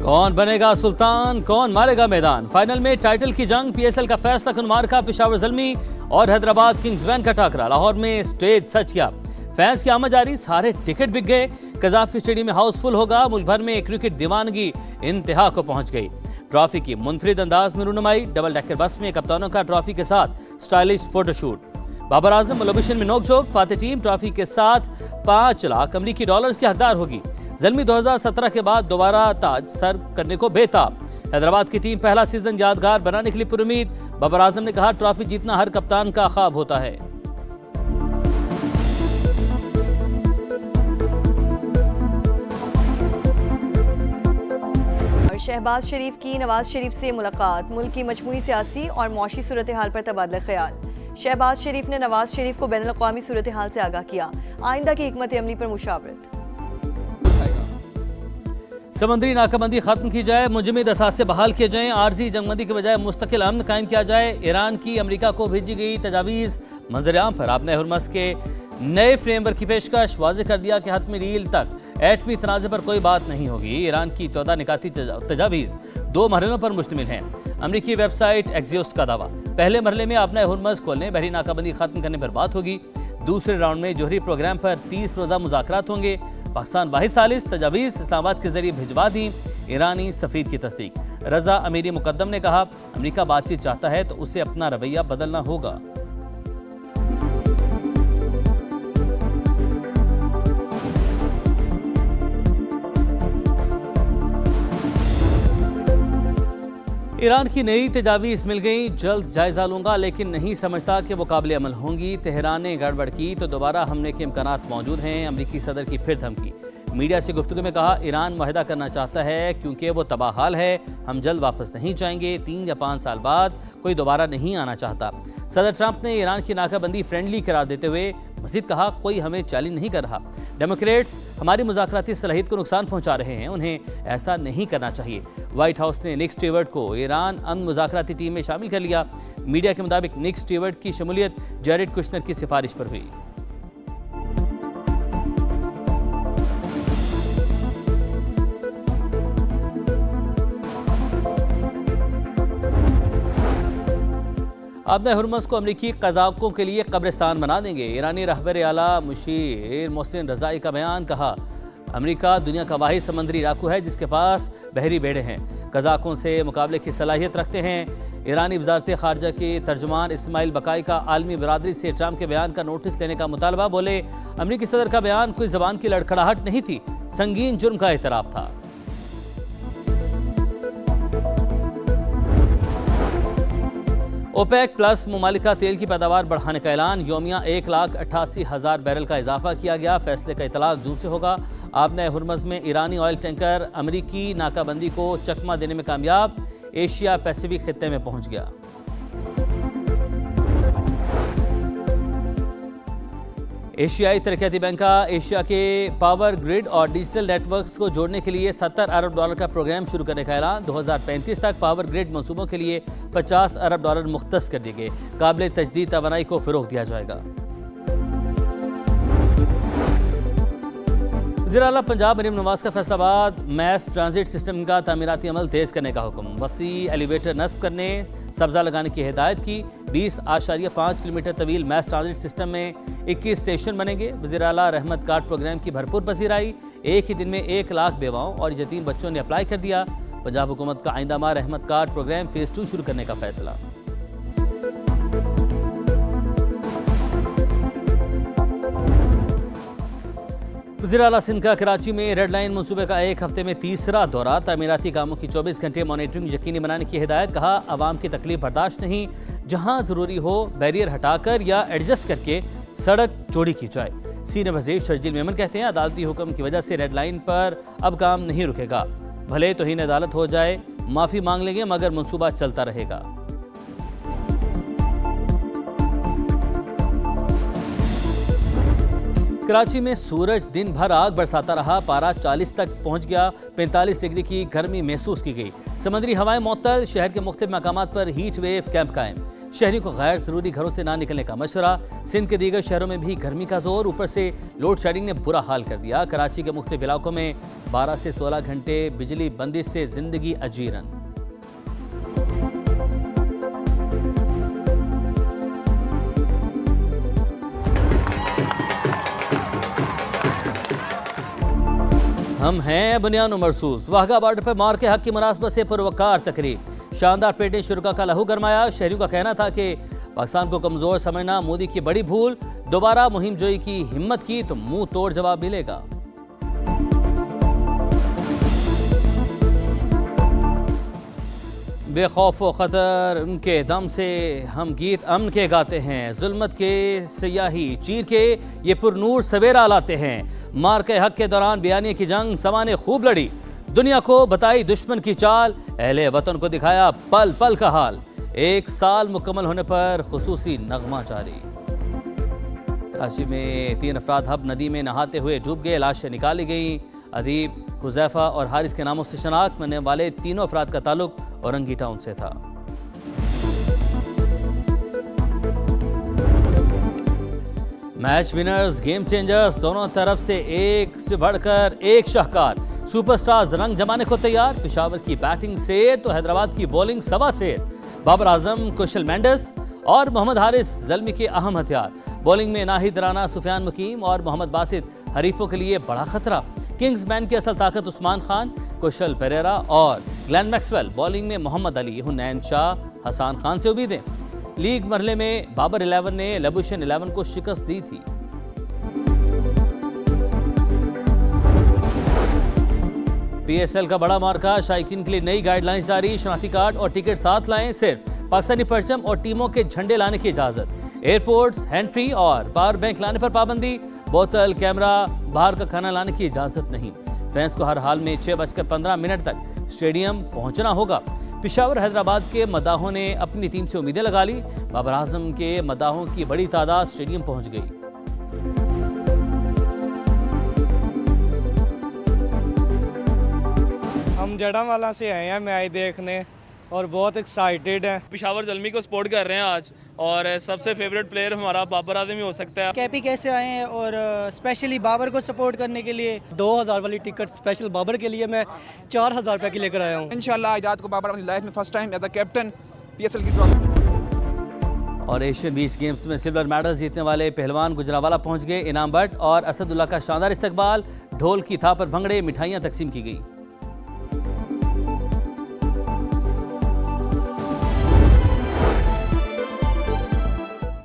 कौन बनेगा सुल्तान, कौन मारेगा मैदान। फाइनल में टाइटल की जंग, पीएसएल का फैसला कुनमार का पेशावर ज़ल्मी और हैदराबाद किंग्स बैन का टाकरा। लाहौर में स्टेज सच किया, फैंस की आमद जारी, सारे टिकट बिक गए। कजाफी स्टेडियम में हाउसफुल होगा। मुल्क भर में क्रिकेट दीवानगी इंतहा को पहुंच गई। ट्रॉफी की मुनफरिद अंदाज में रूनुमाई, डबल डेकर बस में कप्तानों का ट्रॉफी के साथ स्टाइलिश फोटोशूट। बाबर आजम लोबिशन में नोकझोंक, फातेह टीम ट्रॉफी के साथ 5 लाख अमरीकी डॉलर्स की हकदार होगी। ज़ल्मी 2017 के बाद दोबारा ताज सर करने को बेताब। हैदराबाद की टीम पहला सीजन यादगार बनाने के लिए पुरुमीद। बाबर आजम ने कहा, ट्रॉफी जीतना हर कप्तान का ख्वाब होता है। शहबाज शरीफ की नवाज शरीफ से मुलाकात, मुल्क की मजमूई सियासी और मौशी सूरत हाल पर तबादला ख्याल। शहबाज शरीफ ने नवाज शरीफ को बैनुल अक़वामी सूरत हाल से आगाह किया, आइंदा की हिकमत अमली पर मुशावरत। समंदरी नाकाबंदी खत्म की जाए, मुजमिद असासे बहाल किए जाएं, आर्जी जंगबंदी के बजाय मुस्तकिल अमन कायम किया जाए। ईरान की अमेरिका को भेजी गई तजावीज़ मंजर-ए-आम पर आपने हुर्मस के नए फ्रेमवर्क की पेशकश, वाज़ेह कर दिया कि हतमी डील तक एटमी तनाज़े पर कोई बात नहीं होगी। ईरान की 14 निकाती तजावीज़ 2 मरहलों पर मुश्तमिल हैं। अमरीकी वेबसाइट एक्सियोस का दावा, पहले मरहले में आपने हुर्मस खोलने, बहरी नाकाबंदी खत्म करने पर बात होगी। दूसरे राउंड में जोहरी प्रोग्राम पर 30 रोज़ा मुज़ाकरात होंगे। पाकिस्तान वाहिद सालिस तजावीज़ इस्लामाबाद के जरिए भिजवा दी, ईरानी सफ़ीर की तस्दीक। रजा अमीरी मुकद्दम ने कहा, अमरीका बातचीत चाहता है तो उसे अपना रवैया बदलना होगा। ईरान की नई तजावीज़ मिल गई, जल्द जायजा लूंगा, लेकिन नहीं समझता कि वो काबिल अमल होंगी। तेहरान ने गड़बड़ की तो दोबारा हमले के इम्कानात मौजूद हैं। अमरीकी सदर की फिर धमकी। मीडिया से गुफ्तगू में कहा, ईरान मुआहदा करना चाहता है क्योंकि वो तबाह हाल है, हम जल्द वापस नहीं जाएंगे। 3 या 5 साल बाद कोई दोबारा नहीं आना चाहता। सदर ट्रंप ने ईरान की नाकाबंदी फ्रेंडली करार देते हुए मजीद कहा, कोई हमें चैलेंज नहीं कर रहा। डेमोक्रेट्स हमारी मुज़ाकराती सलाहियत को नुकसान पहुंचा रहे हैं, उन्हें ऐसा नहीं करना चाहिए। व्हाइट हाउस ने निक स्टीवर्ट को ईरान अमन मुज़ाकराती टीम में शामिल कर लिया। मीडिया के मुताबिक निक स्टीवर्ट की शमूलियत जैरेड कुशनर की सिफारिश पर हुई। आपने हुर्मस को अमरीकी कज़ाकों के लिए कब्रिस्तान बना देंगे। ईरानी रहबर आला मुशीर मोहसिन रज़ाई का बयान, कहा, अमरीका दुनिया का वाहिद समंदरी डाकू है जिसके पास बहरी बेड़े हैं, कज़ाकों से मुकाबले की सलाहियत रखते हैं। ईरानी वज़ारत ख़ारजा के तर्जुमान इस्माइल बकाई का आलमी बरादरी से ट्रंप के बयान का नोटिस लेने का मुतालबा। बोले, अमरीकी सदर का बयान कोई ज़बान की लड़खड़ाहट नहीं थी, संगीन जुर्म का एतराफ़ था। ओपेक प्लस मुमालिका तेल की पैदावार बढ़ाने का ऐलान, योमिया 1,88,000 बैरल का इजाफा किया गया। फैसले का इतलाक जून से होगा। आपने हुर्मस में ईरानी ऑयल टैंकर अमरीकी नाकाबंदी को चकमा देने में कामयाब, एशिया पैसिफिक खित्ते में पहुंच गया। एशियाई तरक्याती बैंक का एशिया के पावर ग्रिड और डिजिटल नेटवर्क्स को जोड़ने के लिए $70 अरब का प्रोग्राम शुरू करने का ऐलान। 2035 तक पावर ग्रिड मंसूबों के लिए $50 अरब मुख्तस कर दिए गए। काबिल तजदीद तवानाई को फ़रोग़ दिया जाएगा। वज़ीर आला पंजाब मरीम नवाज का फैसलाबाद मैस ट्रांजिट सिस्टम का तामीराती अमल तेज़ करने का हुक्म, वसी एलिवेटर नस्ब करने, सब्ज़ा लगाने की हिदायत की। 20.5 किलोमीटर तवील मैस ट्रांजिट सिस्टम में 21 स्टेशन बनेंगे। वज़ीर आला रहमत कार्ड प्रोग्राम की भरपूर पसीराई, एक ही दिन में 1 लाख बेवाओं और यतीम बच्चों ने अप्लाई कर दिया। पंजाब हुकूमत का आइंदा माह रहमत कार्ड प्रोग्राम फ़ेज़ 2 शुरू करने का फैसला। वज़ीर आला सिंध का कराची में रेड लाइन मनसूबे का 1 हफ्ते में तीसरा दौरा, तामीराती कामों की 24 घंटे मॉनिटरिंग यकीनी बनाने की हिदायत। कहा, आवाम की तकलीफ बर्दाश्त नहीं, जहां ज़रूरी हो बैरियर हटाकर या एडजस्ट करके सड़क चौड़ी की जाए। सीनियर वज़ीर शर्जील मेमन कहते हैं, अदालती हुक्म की वजह से रेड लाइन पर अब काम नहीं रुकेगा, भले तौहीन अदालत हो जाए, माफ़ी मांग लेंगे मगर मनसूबा चलता रहेगा। कराची में सूरज दिन भर आग बरसाता रहा, पारा 40 तक पहुंच गया। 45 डिग्री की गर्मी महसूस की गई। समंदरी हवाएं मुअत्तल, शहर के मुख्तलिफ मकामात पर हीट वेव कैंप कायम। शहरी को गैर जरूरी घरों से ना निकलने का मशवरा। सिंध के दीगर शहरों में भी गर्मी का जोर, ऊपर से लोड शेडिंग ने बुरा हाल कर दिया। कराची के मुख्तलिफ इलाकों में 12 से 16 घंटे बिजली बंदिश से जिंदगी अजीरन। हम हैं बुनियान मरसूस। वाघा बॉर्डर पर मार के हक की मुनासबत से पुरवकार तकरीब। शानदार पेटें शुरुका का लहू गरमाया। शहरियों का कहना था कि पाकिस्तान को कमजोर समझना मोदी की बड़ी भूल। दोबारा मुहिम जोई की हिम्मत की तो मुंह तोड़ जवाब मिलेगा। बेखौफ व खतर उनके दम से हम गीत अमन के गाते हैं। जुल्मत के सियाही चीर के ये पुरनूर सवेरा लाते हैं। मार के हक के दौरान बयानी की जंग समा ने खूब लड़ी। दुनिया को बताई दुश्मन की चाल, अहले वतन को दिखाया पल पल का हाल। 1 साल मुकम्मल होने पर खुसूसी नगमा जारी। कराची में 3 अफराद हब नदी में नहाते हुए डूब गए, लाशें निकाली गईं। अदीब, हुजैफा और हारिस के नामों से शनाख्त करने वाले तीनों अफराद का ताल्लुक औरंगी टाउन से था। मैच विनर्स, गेम चेंजर्स, दोनों तरफ से एक से बढ़कर एक शाहकार। सुपरस्टार्स रंग जमाने को तैयार। पेशावर की बैटिंग से तो हैदराबाद की बॉलिंग सवा से। बाबर आजम, कुशल मेंडिस और मोहम्मद हारिस ज़ल्मी के अहम हथियार। बॉलिंग में नाहिद राना, सुफियान मुकीम और मोहम्मद बासित हरीफों के लिए बड़ा खतरा। किंग्समैन की असल ताकत उस्मान खान, कुशल पेरेरा और ग्लेन मैक्सवेल। बॉलिंग में मोहम्मद अली, हुनैन शाह, हसान खान से उम्मीदें। लीग मरहले में बाबर 11 ने लबुशन 11 को शिकस्त दी थी। पीएसएल का बड़ा मार्का, शायकीन के लिए नई गाइडलाइंस जारी। शनाख्ती कार्ड और टिकट साथ लाएं। सिर्फ पाकिस्तानी परचम और टीमों के झंडे लाने की इजाजत। एयरपोर्ट्स, हैंड फ्री और पावर बैंक लाने पर पाबंदी। बोतल, कैमरा, बाहर का खाना लाने की इजाजत नहीं। फैंस को हर हाल में 6:15 तक स्टेडियम पहुंचना होगा। पेशावर हैदराबाद के मदाहों ने अपनी टीम से उम्मीदें लगा ली। बाबर आजम के मदाहों की बड़ी तादाद स्टेडियम पहुंच गई। हम जड़ावाला से आए हैं मैच देखने और बहुत एक्साइटेड हैं। पेशावर ज़ल्मी को सपोर्ट कर रहे हैं आज, और सबसे फेवरेट प्लेयर हमारा बाबर आजम ही हो सकता है। कैपी कैसे आए हैं और स्पेशली बाबर को सपोर्ट करने के लिए 2000 वाली टिकट स्पेशल बाबर के लिए मैं 4000 रुपये की लेकर आया हूँ। इंशाल्लाह आज रात को बाबर अपनी लाइफ में first time as a captain PSL की ट्रॉफी। और एशियन बीच गेम्स में सिल्वर मेडल जीतने वाले पहलवान गुजरावाला पहुंच गए। इनाम भट्ट और असदुल्ला का शानदार इस्तकबाल। ढोल की थाप पर भंगड़े, मिठाइयां तकसीम की गई।